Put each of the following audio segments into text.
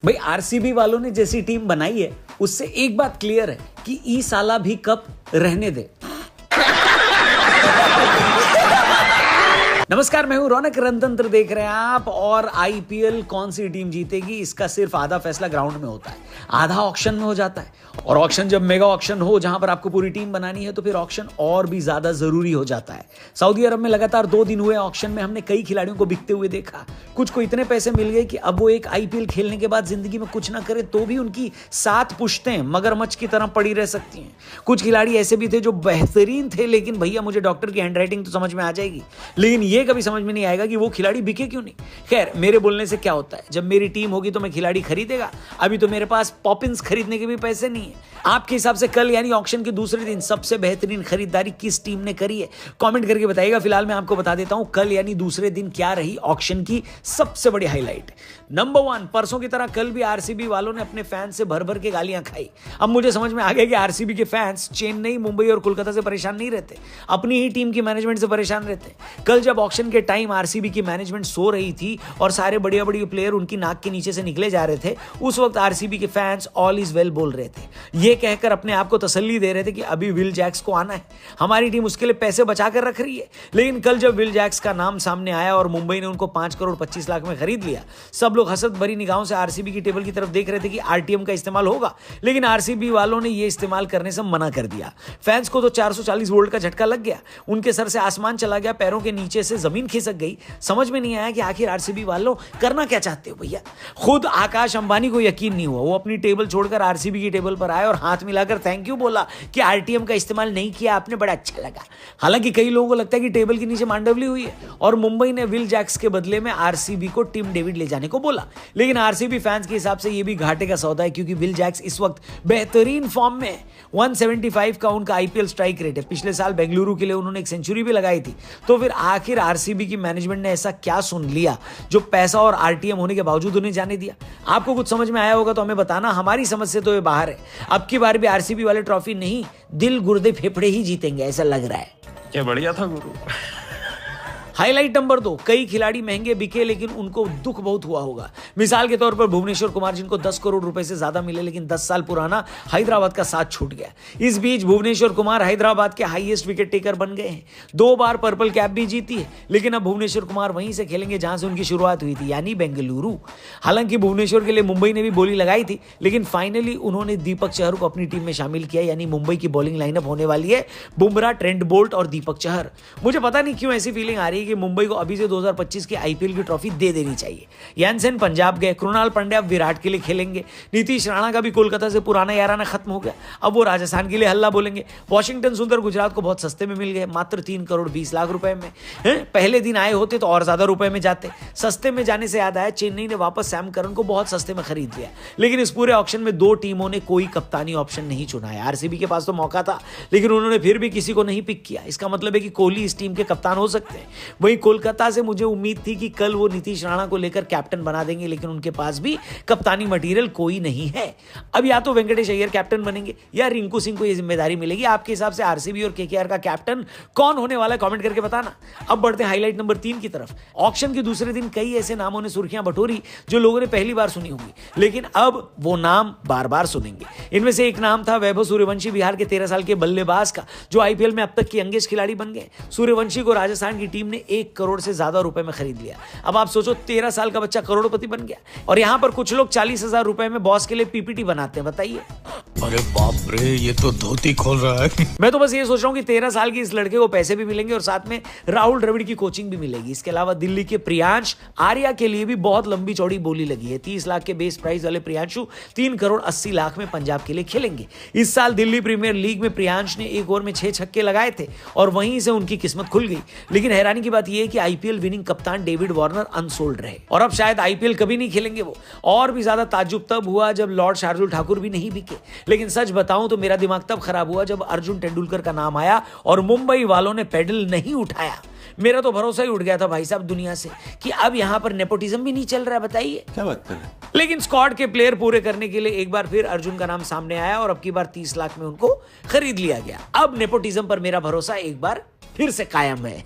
भाई आरसीबी वालों ने जैसी टीम बनाई है उससे एक बात क्लियर है कि ई साला भी कप रहने दे। नमस्कार, मैं हूं रौनक, रणतंत्र देख रहे हैं आप। और आईपीएल कौन सी टीम जीतेगी इसका सिर्फ आधा फैसला ग्राउंड में होता है, आधा ऑक्शन में हो जाता है। और ऑक्शन जब मेगा ऑक्शन हो जहां पर आपको पूरी टीम बनानी है तो फिर ऑक्शन और भी ज्यादा जरूरी हो जाता है। सऊदी अरब में लगातार 2 दिन हुए ऑक्शन में हमने कई खिलाड़ियों को बिकते हुए देखा। कुछ को इतने पैसे मिल गए कि अब वो एक आईपीएल खेलने के बाद जिंदगी में कुछ ना करे तो भी उनकी 7 पुश्तें मगरमच्छ की तरह पड़ी रह सकती हैं। कुछ खिलाड़ी ऐसे भी थे जो बेहतरीन थे, लेकिन भैया मुझे डॉक्टर की हैंडराइटिंग तो समझ में आ जाएगी, लेकिन ये कभी समझ में नहीं आएगा कि वो खिलाड़ी बिके क्यों नहीं। खैर, मेरे बोलने से क्या होता है, जब मेरी टीम होगी तो मैं खिलाड़ी खरीदेगा। अभी तो मेरे पास पॉपिंस खरीदने के भी पैसे नहीं है। आपके हिसाब से कल यानी ऑक्शन के दूसरे दिन सबसे बेहतरीन खरीदारी किस टीम ने करी है, कमेंट करके बताइएगा। फिलहाल मैं आपको बता देता हूं कल यानी दूसरे दिन क्या रही ऑक्शन की सबसे बड़ी हाईलाइट। नंबर 1, परसों की तरह कल भी आरसीबी वालों ने अपने फैंस से भर भर के गालियां खाई। अब मुझे समझ में आ गया कि आरसीबी के फैंस चेन्नई, मुंबई और कोलकाता से परेशान नहीं रहते, अपनी ही टीम की मैनेजमेंट से परेशान रहते। कल जब ऑक्शन के टाइम आरसीबी की मैनेजमेंट सो रही थी और सारे बड़े बड़े प्लेयर उनकी नाक के नीचे से निकले जा रहे थे, उस वक्त आरसीबी के फैंस ऑल इज वेल बोल रहे थे। ये कहकर अपने आप को तसल्ली दे रहे थे कि अभी विल जैक्स को आना है, हमारी टीम उसके लिए पैसे बचा कर रख रही है। लेकिन कल जब विल जैक्स का नाम सामने आया और मुंबई ने उनको 5 करोड़ 25 लाख में खरीद लिया, सब लोग हसरत भरी निगाहों से आरसीबी की टेबल की तरफ देख रहे थे कि आरटीएम का इस्तेमाल होगा, लेकिन आरसीबी वालों ने यह इस्तेमाल करने से मना कर दिया। फैंस को तो 440 वोल्ट का झटका लग गया, उनके सर से आसमान चला गया, पैरों के नीचे से जमीन खिसक गई। समझ में नहीं आया कि आखिर आरसीबी वालों करना क्या चाहते हो भैया। खुद आकाश अंबानी को यकीन नहीं हुआ, वो अपनी टेबल छोड़कर आरसीबी की टेबल पर आए और हाथ मिलाकर थैंक यू बोला कि आरटीएम का इस्तेमाल नहीं किया आपने, बड़ा अच्छा लगा। हालांकि कई लोगों को लगता है कि टेबल के नीचे मांडवली हुई है और मुंबई ने विल जैक्स के बदले में आरसीबी को टिम डेविड ले जाने को बोला। लेकिन आरसीबी फैंस के हिसाब से यह भी घाटे का सौदा है, क्योंकि विल जैक्स इस वक्त बेहतरीन फॉर्म में है। 175 का उनका आईपीएल स्ट्राइक रेट है। पिछले साल बेंगलुरु के लिए उन्होंने एक सेंचुरी भी लगाई थी। तो फिर आखिर आरसीबी की मैनेजमेंट ने ऐसा क्या सुन लिया जो पैसा और आरटीएम होने के बावजूद उन्हें जाने दिया? आपको कुछ समझ में आया होगा तो हमें बताना, हमारी समझ से तो ये बाहर है। अब की बार भी आरसीबी वाले ट्रॉफी नहीं, दिल गुर्दे फेफड़े ही जीतेंगे ऐसा लग रहा है। क्या बढ़िया था गुरु। हाईलाइट नंबर 2, कई खिलाड़ी महंगे बिके लेकिन उनको दुख बहुत हुआ होगा। मिसाल के तौर पर भुवनेश्वर कुमार, जिनको 10 करोड़ रुपए से ज्यादा मिले, लेकिन 10 साल पुराना हैदराबाद का साथ छूट गया। इस बीच भुवनेश्वर कुमार हैदराबाद के हाईएस्ट विकेट टेकर बन गए हैं, 2 बार पर्पल कैप भी जीती है। लेकिन अब भुवनेश्वर कुमार वहीं से खेलेंगे जहां से उनकी शुरुआत हुई थी, यानी बेंगलुरु। हालांकि भुवनेश्वर के लिए मुंबई ने भी बोली लगाई थी, लेकिन फाइनली उन्होंने दीपक चहर को अपनी टीम में शामिल किया, यानी मुंबई की बॉलिंग लाइनअप होने वाली है बुमराह, ट्रेंट बोल्ट और दीपक चहर। मुझे पता नहीं क्यों ऐसी फीलिंग आ रही है कि मुंबई को अभी 2025 की आईपीएल की ट्रॉफी दे देनी चाहिए। यानसेन पंजाब गए, कृणाल पांड्या विराट के लिए खेलेंगे, नीतीश राणा का भी कोलकाता से पुराना याराना खत्म हो गया, अब वो राजस्थान के लिए हल्ला बोलेंगे। वॉशिंगटन सुंदर गुजरात को बहुत सस्ते में मिल गए, मात्र 3 करोड़ 20 लाख रुपए में। पहले दिन आए होते तो और ज्यादा रुपए में जाते। सस्ते में जाने से याद आया, चेन्नई ने वापस सैम करन को बहुत सस्ते में खरीद लिया। लेकिन इस पूरे ऑक्शन में 2 टीमों ने कोई कप्तानी ऑप्शन नहीं चुना है। आरसीबी के पास तो मौका था, लेकिन उन्होंने फिर भी किसी को नहीं पिक किया। इसका मतलब है कि कोहली इस टीम के कप्तान हो सकते हैं। वहीं कोलकाता से मुझे उम्मीद थी कि कल वो नीतीश राणा को लेकर कैप्टन बना देंगे, लेकिन उनके पास भी कप्तानी मटेरियल कोई नहीं है। अब या तो वेंकटेश अय्यर कैप्टन बनेंगे या रिंकू सिंह को यह जिम्मेदारी मिलेगी। आपके हिसाब से आरसीबी और केकेआर का कैप्टन कौन होने वाला है, कमेंट करके बताना। अब बढ़ते हैं हाईलाइट नंबर 3 की तरफ। ऑक्शन के दूसरे दिन कई ऐसे नामों ने सुर्खियां बटोरी जो लोगों ने पहली बार सुनी होंगी, लेकिन अब वो नाम बार बार सुनेंगे। इनमें से एक नाम था वैभव सूर्यवंशी, बिहार के 13 साल के बल्लेबाज का, जो आईपीएल में अब तक के यंगेस्ट खिलाड़ी बन गए। सूर्यवंशी को राजस्थान की टीम ने 1 करोड़ से ज्यादा रुपए में खरीद लिया। अब आप सोचो, 13 साल का बच्चा करोड़पति बन गया। और यहां पर कुछ लोग 40,000 रुपए में बॉस के लिए पीपीटी बनाते हैं, बताइए। अरे बाप रे, ये तो धोती खोल रहा है। मैं तो बस ये सोच रहा हूं कि 13 साल की इस लड़के को पैसे भी मिलेंगे और साथ में राहुल द्रविड़ की कोचिंग भी मिलेगी। इसके अलावा दिल्ली के प्रियांश आर्या के लिए भी बहुत लंबी चौड़ी बोली लगी है। 30 लाख के बेस प्राइस वाले प्रियांशु 3 करोड़ 80 लाख में पंजाब के लिए खेलेंगे। इस साल दिल्ली प्रीमियर लीग में प्रियांश ने 1 ओवर में 6 छक्के लगाए थे और वहीं से उनकी किस्मत खुल गई। लेकिन हैरानी की बात यह है कि आईपीएल विनिंग कप्तान डेविड वार्नर अनसोल्ड रहे और अब शायद आईपीएल कभी नहीं खेलेंगे वो। और भी ज्यादा ताज्जुब तब हुआ जब लॉर्ड शार्दुल ठाकुर भी नहीं बिके। लेकिन सच बताऊं तो मेरा दिमाग तब खराब हुआ जब अर्जुन तेंदुलकर का नाम आया और मुंबई वालों ने पेडल नहीं उठाया। मेरा तो भरोसा ही उठ गया था भाई साहब दुनिया से कि अब यहां पर नेपोटिज्म भी नहीं चल रहा है, बताइए क्या बात कर रहे हैं। लेकिन स्क्वाड के प्लेयर पूरे करने के लिए एक बार फिर अर्जुन का नाम सामने आया और अब की बार 30 लाख में उनको खरीद लिया गया। अब नेपोटिज्म पर मेरा भरोसा एक बार फिर से कायम है।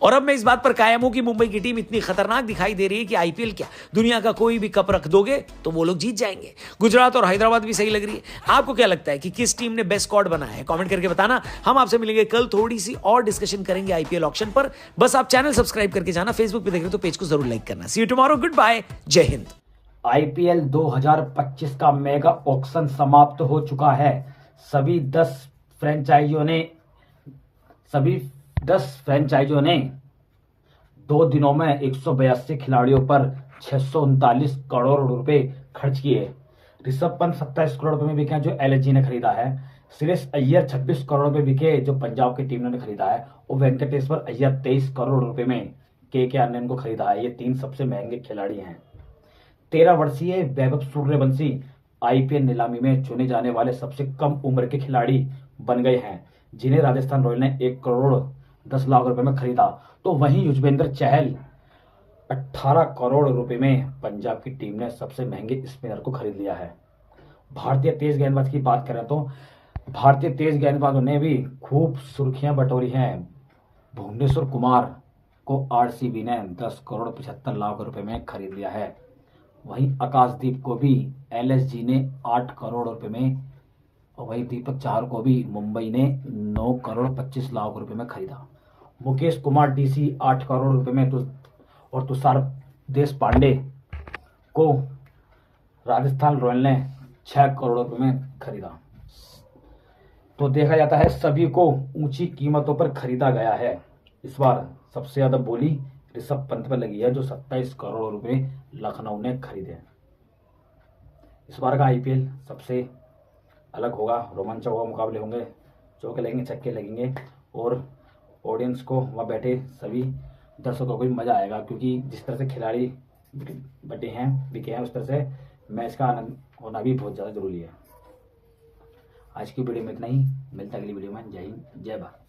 और अब मैं इस बात पर कायम हूं कि मुंबई की टीम इतनी खतरनाक दिखाई दे रही है कि आईपीएल क्या, दुनिया का कोई भी कप रख दोगे तो वो लोग जीत जाएंगे। गुजरात और हैदराबाद भी सही लग रही है। आपको क्या लगता है कि किस टीम ने बेस्ट स्क्वाड बनाया है? कमेंट करके बताना। हम आपसे मिलेंगे कल, थोड़ी सी और डिस्कशन करेंगे आईपीएल ऑक्शन पर। बस आप चैनल सब्सक्राइब करके जाना, फेसबुक पे देख रहे हो तो पेज को जरूर लाइक करना। सी यू टुमारो, गुड बाय, जय हिंद। आईपीएल 2025 का मेगा ऑक्शन समाप्त हो चुका है। सभी 10 फ्रेंचाइजियों ने 2 दिनों में 182 खिलाड़ियों पर 639 करोड़ रुपए खर्च किए। ऋषभ पंत 27 करोड़ रुपए में बिके जो एलएसजी ने खरीदा है। श्रेयस अय्यर 26 करोड़ रुपए बिके जो पंजाब की टीम ने खरीदा है। और वेंकटेश्वर अय्यर 23 करोड़ रुपए में केकेआर ने इनको खरीदा है। ये 3 सबसे महंगे खिलाड़ी हैं। 13 वर्षीय वैभव सूर्यवंशी आईपीएल नीलामी में चुने जाने वाले सबसे कम उम्र के खिलाड़ी बन गए हैं, जिन्हें राजस्थान रॉयल ने 1 करोड़ 10 लाख रुपए में खरीदा। तो वहीं युजवेंद्र चहल 18 करोड़ रुपए में पंजाब की टीम ने सबसे महंगे स्पिनर को खरीद लिया है। भारतीय तेज गेंदबाज की बात करें तो भारतीय तेज गेंदबाजों ने भी खूब सुर्खियां बटोरी हैं। भुवनेश्वर कुमार को आरसीबी ने 10 करोड़ 75 लाख रुपए में खरीद लिया है। वहीं आकाशदीप को भी एलएसजी ने 8 करोड़ रुपए में, और वहीं दीपक चाहर को भी मुंबई ने 9 करोड़ 25 लाख रुपए में खरीदा। मुकेश कुमार डीसी 8 करोड़ रुपए में और तुषार देशपांडे को राजस्थान रॉयल ने 6 करोड़ रुपए में खरीदा। तो देखा जाता है सभी को ऊंची कीमतों पर खरीदा गया है। इस बार सबसे ज्यादा बोली ऋषभ पंत पर लगी है, जो 27 करोड़ रुपए लखनऊ ने खरीदे। इस बार का आईपीएल सबसे अलग होगा, रोमांचक होगा, मुकाबले होंगे, चौके लगेंगे, छक्के लगेंगे और ऑडियंस को वहाँ बैठे सभी दर्शकों को भी मजा आएगा, क्योंकि जिस तरह से खिलाड़ी बिके हैं उस तरह से मैच का आनंद होना भी बहुत ज़्यादा जरूरी है। आज की वीडियो में इतना ही, मिलता है अगली वीडियो में। जय हिंद, जय भारत।